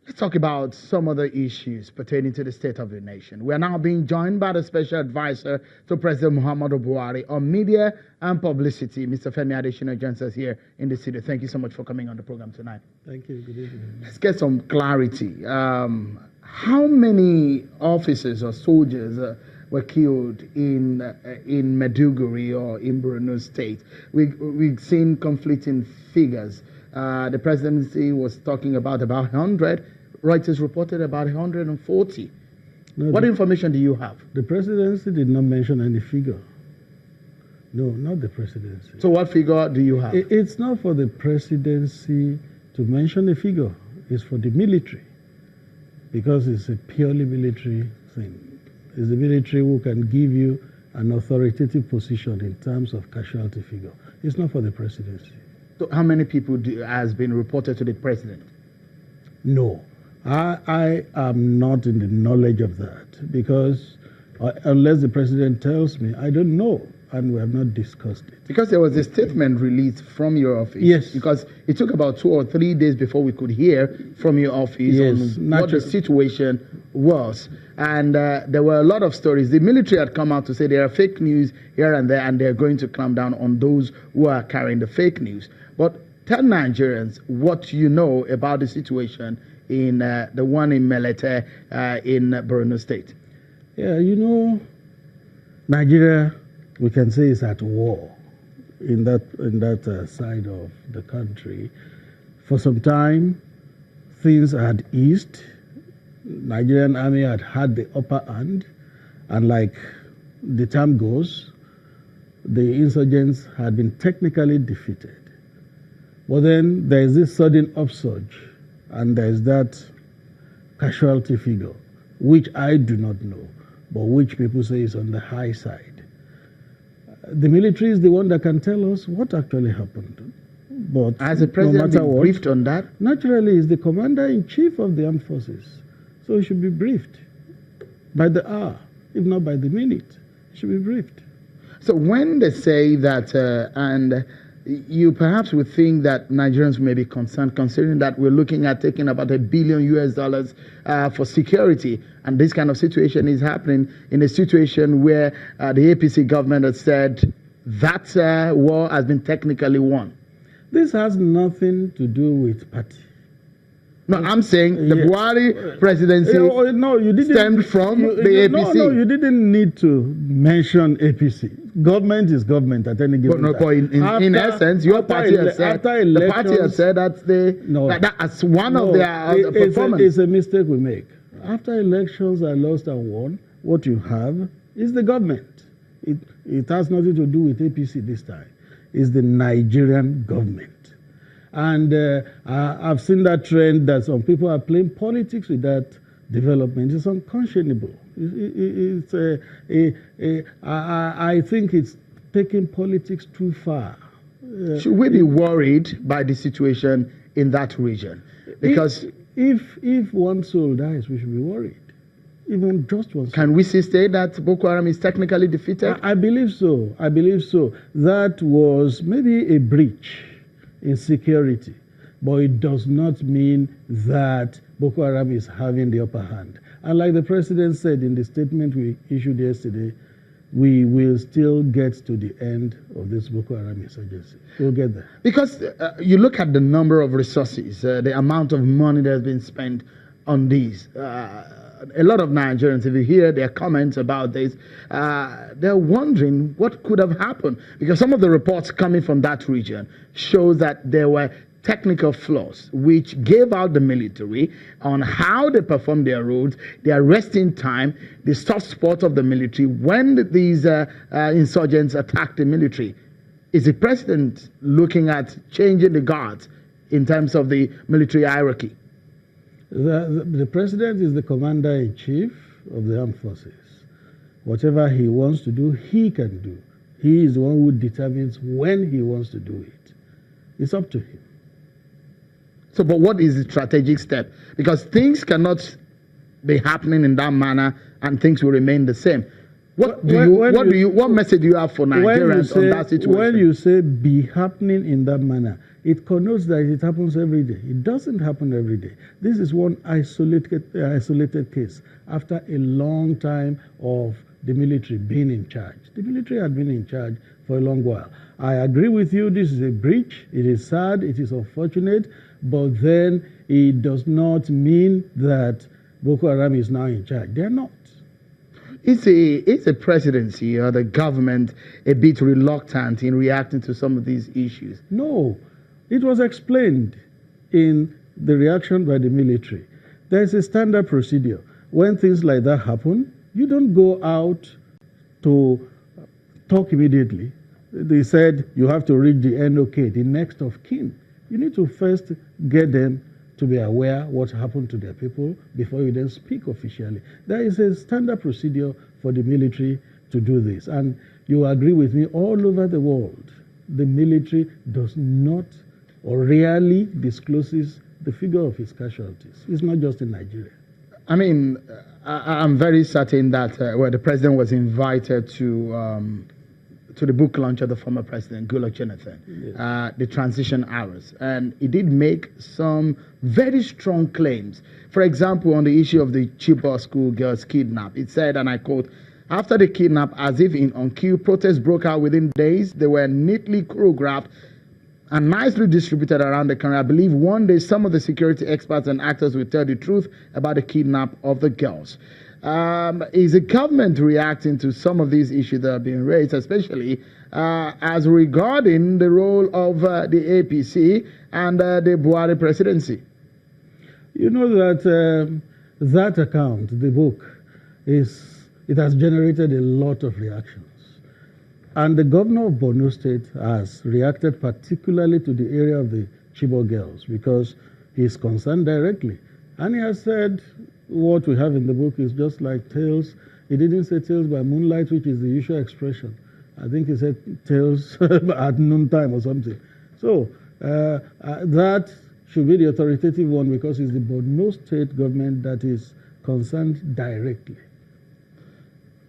Let's talk about some other issues pertaining to the state of the nation. We are now being joined by the special advisor to President Muhammadu Buhari on media and publicity. Mr. Femi Adesina joins us here in the studio. Thank you so much for coming on the program tonight. Thank you. Good evening. Let's get some clarity. How many officers or soldiers were killed in Maiduguri or in Borno State? We've seen conflicting figures. The presidency was talking about 100. Reuters reported about 140. No, what information do you have? The presidency did not mention any figure. No, not the presidency. So what figure do you have? It's not for the presidency to mention a figure. It's for the military, because it's a purely military thing. It's the military who can give you an authoritative position in terms of casualty figure. It's not for the presidency. So how many people has been reported to the president? No. I am not in the knowledge of that, because unless the president tells me, I don't know, and we have not discussed it. Because there was a statement released from your office. Yes. Because it took about 2 or 3 days before we could hear from your office Yes, on what the situation was. And there were a lot of stories. The military had come out to say there are fake news here and there, and they're going to clamp down on those who are carrying the fake news. But tell Nigerians what you know about the situation in the one in Melete in Borno State. Yeah, Nigeria, we can say, is at war in that side of the country. For some time, things had eased. Nigerian army had the upper hand, and like the term goes, the insurgents had been technically defeated. But then there is this sudden upsurge, and there is that casualty figure, which I do not know, but which people say is on the high side. The military is the one that can tell us what actually happened. But as the president been briefed on that? Naturally, is the commander-in-chief of the armed forces. So he should be briefed by the hour, if not by the minute. He should be briefed. So when they say that, and you perhaps would think that Nigerians may be concerned, considering that we're looking at taking about $1 billion for security, and this kind of situation is happening in a situation where the APC government has said that war has been technically won. This has nothing to do with party. No, I'm saying the Buhari presidency stemmed from the APC. No, you didn't need to mention APC. Government is government at any given time. In essence, your party has said the party has said that's that's one of their performance. It's a mistake we make. After elections are lost and won, what you have is the government. It has nothing to do with APC this time. It's the Nigerian government. And I've seen that trend that some people are playing politics with that development. It's unconscionable. I think it's taking politics too far. Should we be worried by the situation in that region? Because if one soul dies, we should be worried. Even just one soul. Can we still say that Boko Haram is technically defeated? I believe so. I believe so. That was maybe a breach in security, but it does not mean that Boko Haram is having the upper hand. And like the president said in the statement we issued yesterday, we will still get to the end of this Boko Haram insurgency. We'll get there. Because you look at the number of resources, the amount of money that has been spent on these. A lot of Nigerians, if you hear their comments about this, they're wondering what could have happened. Because some of the reports coming from that region show that there were technical flaws which gave out the military on how they perform their roles, their resting time, the soft spot of the military when these insurgents attack the military. Is the president looking at changing the guards in terms of the military hierarchy? The president is the commander-in-chief of the armed forces. Whatever he wants to do, he can do. He is the one who determines when he wants to do it. It's up to him. So, but what is the strategic step? Because things cannot be happening in that manner and things will remain the same. What message do you have for Nigerians on that situation? When you say be happening in that manner, it connotes that it happens every day. It doesn't happen every day. This is one isolated case after a long time of the military being in charge. The military had been in charge for a long while. I agree with you, this is a breach. It is sad, it is unfortunate, but then it does not mean that Boko Haram is now in charge. They're not. Is a presidency or the government a bit reluctant in reacting to some of these issues? No. It was explained in the reaction by the military. There is a standard procedure. When things like that happen, you don't go out to talk immediately. They said you have to reach the NOK, the next of kin. You need to first get them to be aware what happened to their people before you then speak officially. There is a standard procedure for the military to do this. And you agree with me, all over the world, the military does not or rarely discloses the figure of its casualties. It's not just in Nigeria. I mean, I'm very certain that where the president was invited to the book launch of the former president, Goodluck Jonathan, yes. The transition hours. And he did make some very strong claims. For example, on the issue of the Chibok school girls kidnapped, it said, and I quote, after the kidnap, as if on cue, protests broke out within days. They were neatly choreographed and nicely distributed around the country. I believe one day some of the security experts and actors will tell the truth about the kidnap of the girls. Is the government reacting to some of these issues that are being raised, especially as regarding the role of the APC and the Buhari presidency? You know that that account, the book, it has generated a lot of reactions. And the governor of Borno State has reacted particularly to the area of the Chibok girls because he is concerned directly. And he has said what we have in the book is just like tales. He didn't say tales by moonlight, which is the usual expression. I think he said tales at noontime or something. So that should be the authoritative one because it's the Borno State government that is concerned directly.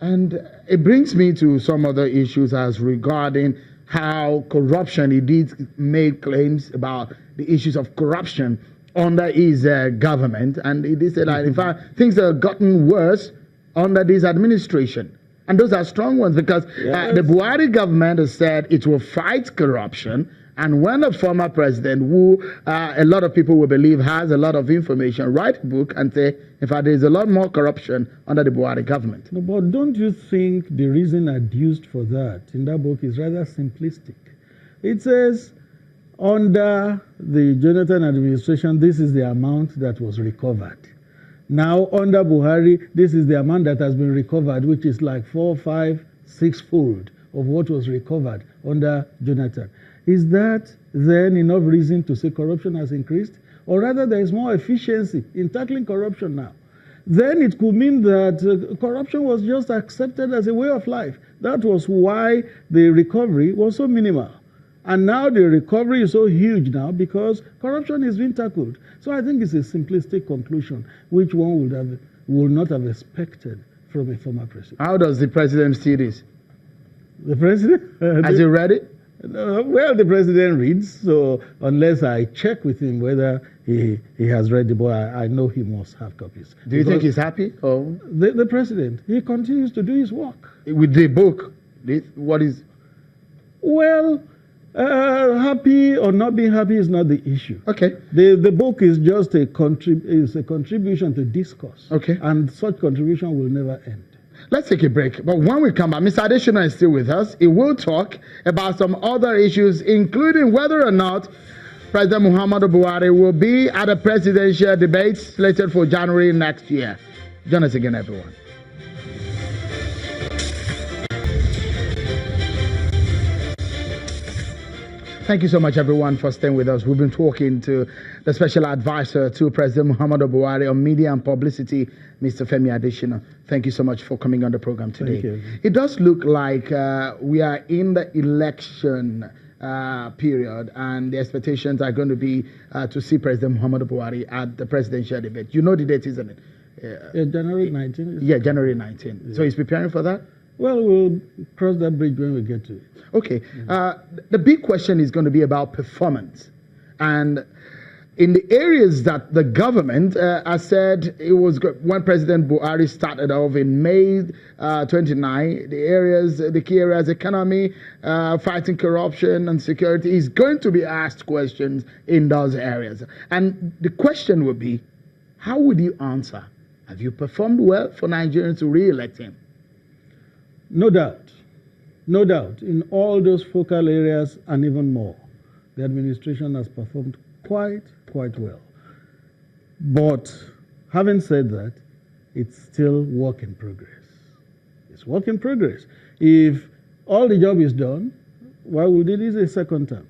And it brings me to some other issues as regarding how corruption, he did make claims about the issues of corruption under his government. And he did say that, in fact, things have gotten worse under this administration. And those are strong ones because the Buhari government has said it will fight corruption. And when a former president, who a lot of people will believe has a lot of information, write a book and say, in fact, there's a lot more corruption under the Buhari government. No, but don't you think the reason adduced for that in that book is rather simplistic? It says, under the Jonathan administration, this is the amount that was recovered. Now, under Buhari, this is the amount that has been recovered, which is like 4, 5, 6-fold of what was recovered under Jonathan. Is that then enough reason to say corruption has increased? Or rather, there is more efficiency in tackling corruption now. Then it could mean that corruption was just accepted as a way of life. That was why the recovery was so minimal. And now the recovery is so huge now because corruption is being tackled. So I think it's a simplistic conclusion, which one would not have expected from a former president. How does the president see this? The president? Has he read it? Well, the president reads, so unless I check with him whether he has read the book, I know he must have copies. Do you think he's happy? Or? The president, he continues to do his work. With the book, what is? Well, happy or not being happy is not the issue. Okay. The book is just a contribution to discourse. Okay. And such contribution will never end. Let's take a break. But when we come back, Mr. Adesina is still with us. He will talk about some other issues, including whether or not President Muhammadu Buhari will be at a presidential debate slated for January next year. Join us again, everyone. Thank you so much, everyone, for staying with us. We've been talking to the special advisor to President Muhammadu Buhari on media and publicity, Mr. Femi Adesina. Thank you so much for coming on the program today. Thank you. It does look like we are in the election period, and the expectations are going to be to see President Muhammadu Buhari at the presidential debate. You know the date, isn't it? January 19th. Yeah, January 19th. Yeah. So he's preparing for that? Well, we'll cross that bridge when we get to it. Okay. The big question is going to be about performance. And in the areas that the government has said it was when President Buhari started off in May 29, the key areas, economy, fighting corruption and security, is going to be asked questions in those areas. And the question would be, how would you answer? Have you performed well for Nigerians to re-elect him? No doubt. No doubt. In all those focal areas and even more, the administration has performed quite well. But having said that, it's still work in progress. It's work in progress. If all the job is done, why would it is a second term?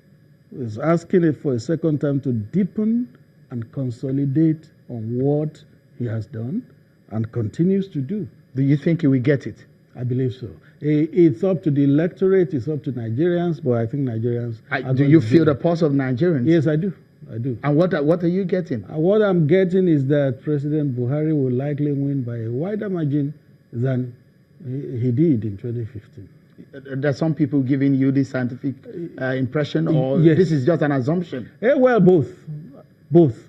It's asking it for a second term to deepen and consolidate on what he has done and continues to do. Do you think he will get it? I believe so. It's up to the electorate, it's up to Nigerians, but I think Nigerians... Do you feel the pulse of Nigerians? Yes, I do. And what are you getting? What I'm getting is that President Buhari will likely win by a wider margin than he did in 2015. There's some people giving you this scientific impression, or yes. This is just an assumption? Well, both.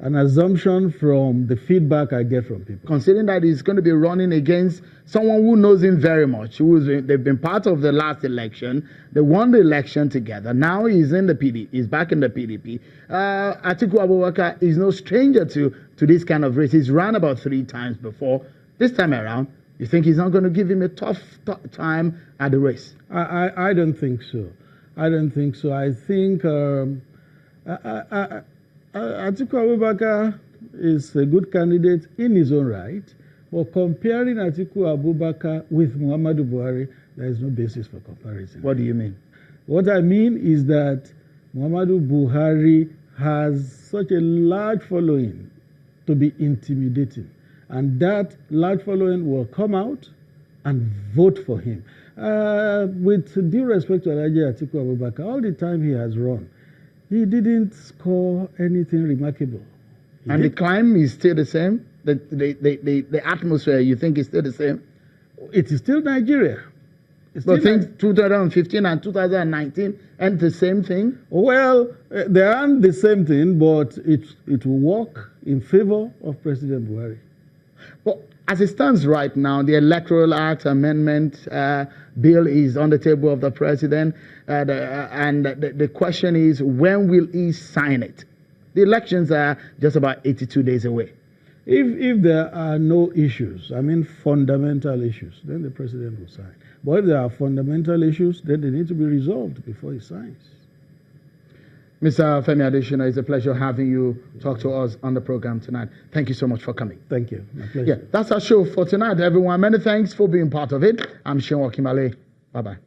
An assumption from the feedback I get from people. Considering that he's going to be running against someone who knows him very much, they've been part of the last election, they won the election together. Now he's in the PDP, he's back in the PDP. Atiku Abubakar is no stranger to this kind of race. He's run about 3 times before. This time around, you think he's not going to give him a tough time at the race? I don't think so. I think Atiku Abubakar is a good candidate in his own right, but comparing Atiku Abubakar with Muhammadu Buhari, there is no basis for comparison. What do you mean? What I mean is that Muhammadu Buhari has such a large following to be intimidating, and that large following will come out and vote for him. With due respect to Alhaji Atiku Abubakar, all the time he has run, he didn't score anything remarkable. And the climb is still the same? The atmosphere, you think is still the same? It is still Nigeria. But think 2015 and 2019 and the same thing? Well, they aren't the same thing, but it will work in favor of President Buhari. Well, as it stands right now, the Electoral Act Amendment bill is on the table of the president, and the question is, when will he sign it? The elections are just about 82 days away. If there are no issues, I mean fundamental issues, then the president will sign. But if there are fundamental issues, then they need to be resolved before he signs. Mr. Femi Adesina, it's a pleasure having you talk to us on the program tonight. Thank you so much for coming. Thank you. My pleasure. Yeah, that's our show for tonight, everyone. Many thanks for being part of it. I'm Sean Wakimale. Bye-bye.